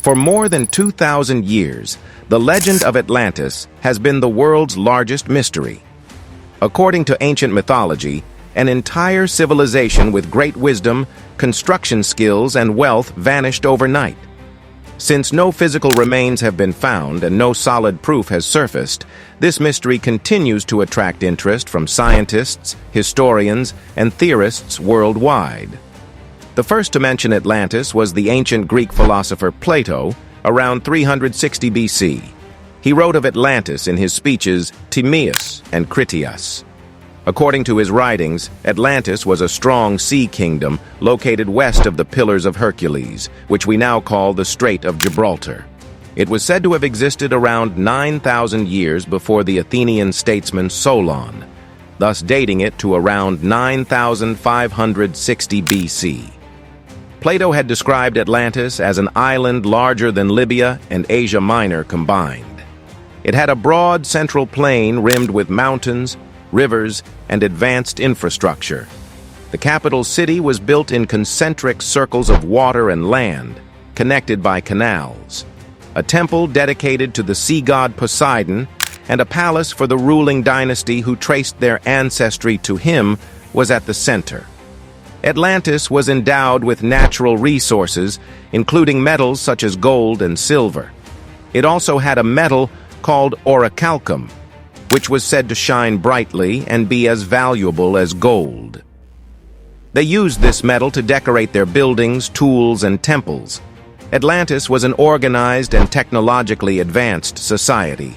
For more than 2,000 years, the legend of Atlantis has been the world's largest mystery. According to ancient mythology, an entire civilization with great wisdom, construction skills, and wealth vanished overnight. Since no physical remains have been found and no solid proof has surfaced, this mystery continues to attract interest from scientists, historians, and theorists worldwide. The first to mention Atlantis was the ancient Greek philosopher Plato, around 360 BC. He wrote of Atlantis in his speeches Timaeus and Critias. According to his writings, Atlantis was a strong sea kingdom located west of the Pillars of Hercules, which we now call the Strait of Gibraltar. It was said to have existed around 9,000 years before the Athenian statesman Solon, thus dating it to around 9,560 BC. Plato had described Atlantis as an island larger than Libya and Asia Minor combined. It had a broad central plain rimmed with mountains, rivers, and advanced infrastructure. The capital city was built in concentric circles of water and land, connected by canals. A temple dedicated to the sea god Poseidon, and a palace for the ruling dynasty who traced their ancestry to him was at the center. Atlantis was endowed with natural resources, including metals such as gold and silver. It also had a metal called orichalcum, which was said to shine brightly and be as valuable as gold. They used this metal to decorate their buildings, tools, and temples. Atlantis was an organized and technologically advanced society.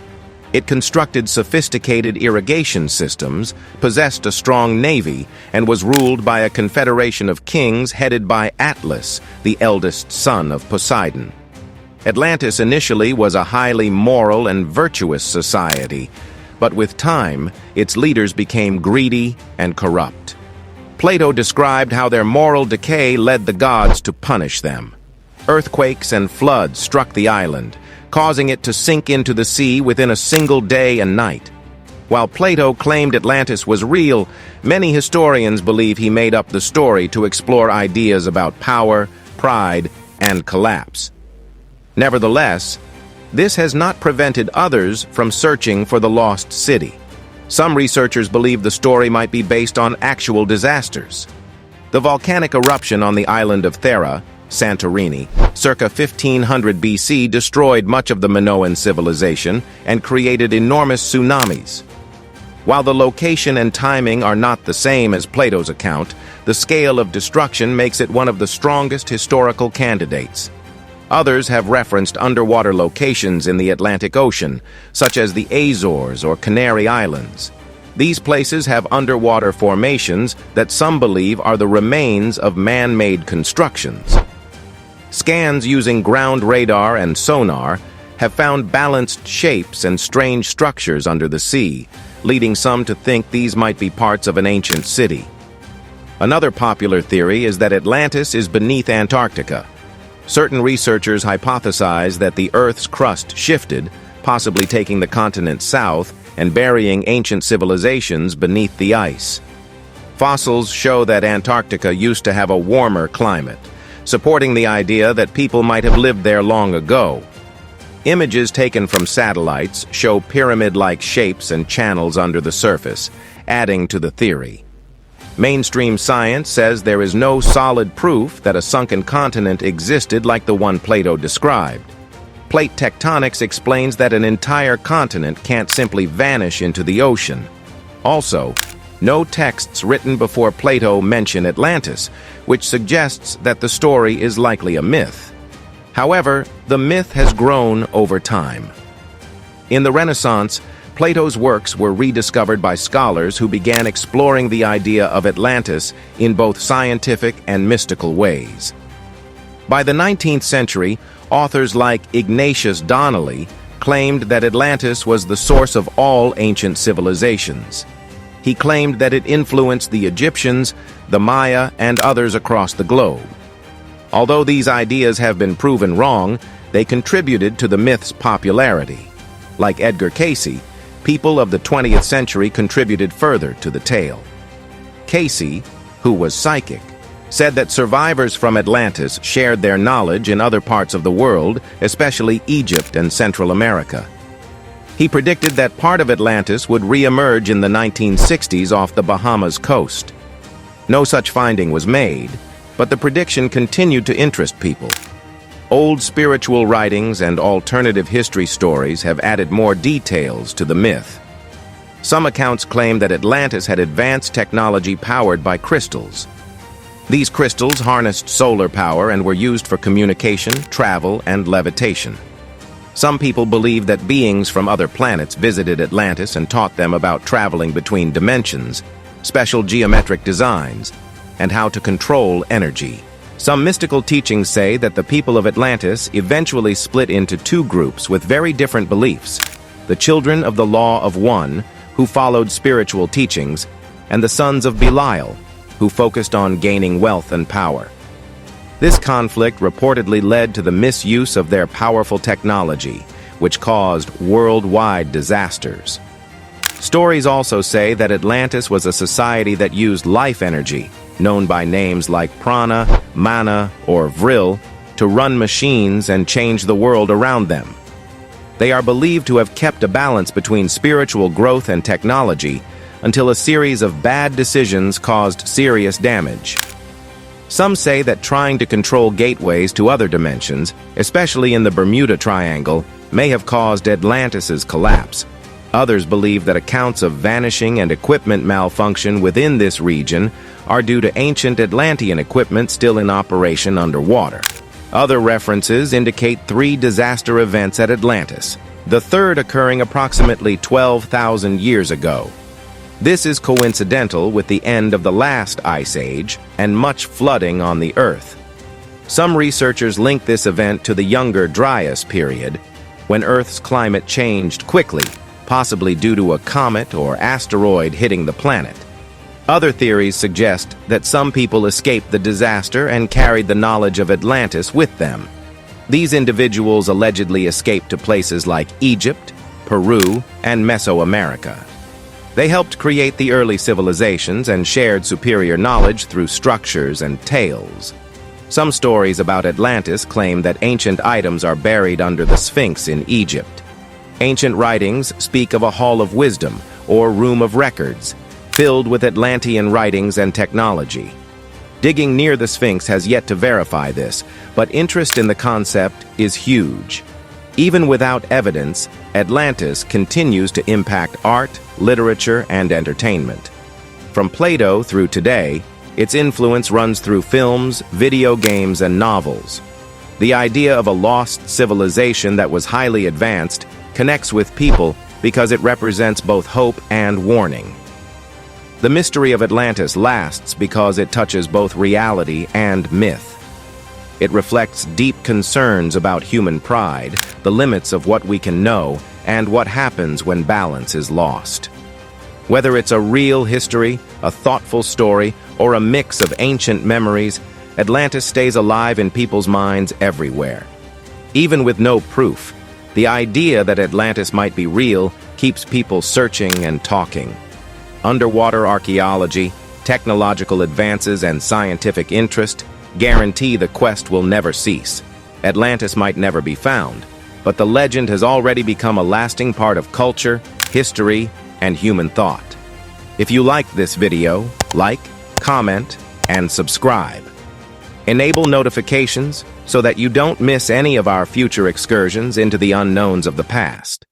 It constructed sophisticated irrigation systems, possessed a strong navy, and was ruled by a confederation of kings headed by Atlas, the eldest son of Poseidon. Atlantis initially was a highly moral and virtuous society, but with time, its leaders became greedy and corrupt. Plato described how their moral decay led the gods to punish them. Earthquakes and floods struck the island, causing it to sink into the sea within a single day and night. While Plato claimed Atlantis was real, many historians believe he made up the story to explore ideas about power, pride, and collapse. Nevertheless, this has not prevented others from searching for the lost city. Some researchers believe the story might be based on actual disasters. The volcanic eruption on the island of Thera, Santorini, circa 1500 BC destroyed much of the Minoan civilization and created enormous tsunamis. While the location and timing are not the same as Plato's account, the scale of destruction makes it one of the strongest historical candidates. Others have referenced underwater locations in the Atlantic Ocean, such as the Azores or Canary Islands. These places have underwater formations that some believe are the remains of man-made constructions. Scans using ground radar and sonar have found balanced shapes and strange structures under the sea, leading some to think these might be parts of an ancient city. Another popular theory is that Atlantis is beneath Antarctica. Certain researchers hypothesize that the Earth's crust shifted, possibly taking the continent south and burying ancient civilizations beneath the ice. Fossils show that Antarctica used to have a warmer climate, supporting the idea that people might have lived there long ago. Images taken from satellites show pyramid-like shapes and channels under the surface, adding to the theory. Mainstream science says there is no solid proof that a sunken continent existed like the one Plato described. Plate tectonics explains that an entire continent can't simply vanish into the ocean. Also, no texts written before Plato mention Atlantis, which suggests that the story is likely a myth. However, the myth has grown over time. In the Renaissance, Plato's works were rediscovered by scholars who began exploring the idea of Atlantis in both scientific and mystical ways. By the 19th century, authors like Ignatius Donnelly claimed that Atlantis was the source of all ancient civilizations. He claimed that it influenced the Egyptians, the Maya, and others across the globe. Although these ideas have been proven wrong, they contributed to the myth's popularity. Like Edgar Cayce, people of the 20th century contributed further to the tale. Cayce, who was psychic, said that survivors from Atlantis shared their knowledge in other parts of the world, especially Egypt and Central America. He predicted that part of Atlantis would re-emerge in the 1960s off the Bahamas coast. No such finding was made, but the prediction continued to interest people. Old spiritual writings and alternative history stories have added more details to the myth. Some accounts claim that Atlantis had advanced technology powered by crystals. These crystals harnessed solar power and were used for communication, travel, and levitation. Some people believe that beings from other planets visited Atlantis and taught them about traveling between dimensions, special geometric designs, and how to control energy. Some mystical teachings say that the people of Atlantis eventually split into two groups with very different beliefs: the children of the Law of One, who followed spiritual teachings, and the sons of Belial, who focused on gaining wealth and power. This conflict reportedly led to the misuse of their powerful technology, which caused worldwide disasters. Stories also say that Atlantis was a society that used life energy, known by names like prana, mana, or vril, to run machines and change the world around them. They are believed to have kept a balance between spiritual growth and technology until a series of bad decisions caused serious damage. Some say that trying to control gateways to other dimensions, especially in the Bermuda Triangle, may have caused Atlantis's collapse. Others believe that accounts of vanishing and equipment malfunction within this region are due to ancient Atlantean equipment still in operation underwater. Other references indicate 3 disaster events at Atlantis, the third occurring approximately 12,000 years ago. This is coincidental with the end of the last ice age and much flooding on the Earth. Some researchers link this event to the younger Dryas period, when Earth's climate changed quickly, possibly due to a comet or asteroid hitting the planet. Other theories suggest that some people escaped the disaster and carried the knowledge of Atlantis with them. These individuals allegedly escaped to places like Egypt, Peru, and Mesoamerica. They helped create the early civilizations and shared superior knowledge through structures and tales. Some stories about Atlantis claim that ancient items are buried under the Sphinx in Egypt. Ancient writings speak of a hall of wisdom, or room of records, filled with Atlantean writings and technology. Digging near the Sphinx has yet to verify this, but interest in the concept is huge. Even without evidence, Atlantis continues to impact art, literature, and entertainment. From Plato through today, its influence runs through films, video games, and novels. The idea of a lost civilization that was highly advanced connects with people because it represents both hope and warning. The mystery of Atlantis lasts because it touches both reality and myth. It reflects deep concerns about human pride, the limits of what we can know, and what happens when balance is lost. Whether it's a real history, a thoughtful story, or a mix of ancient memories, Atlantis stays alive in people's minds everywhere. Even with no proof, the idea that Atlantis might be real keeps people searching and talking. Underwater archaeology, technological advances, and scientific interest guarantee the quest will never cease. Atlantis might never be found, but the legend has already become a lasting part of culture, history, and human thought. If you liked this video, like, comment, and subscribe. Enable notifications so that you don't miss any of our future excursions into the unknowns of the past.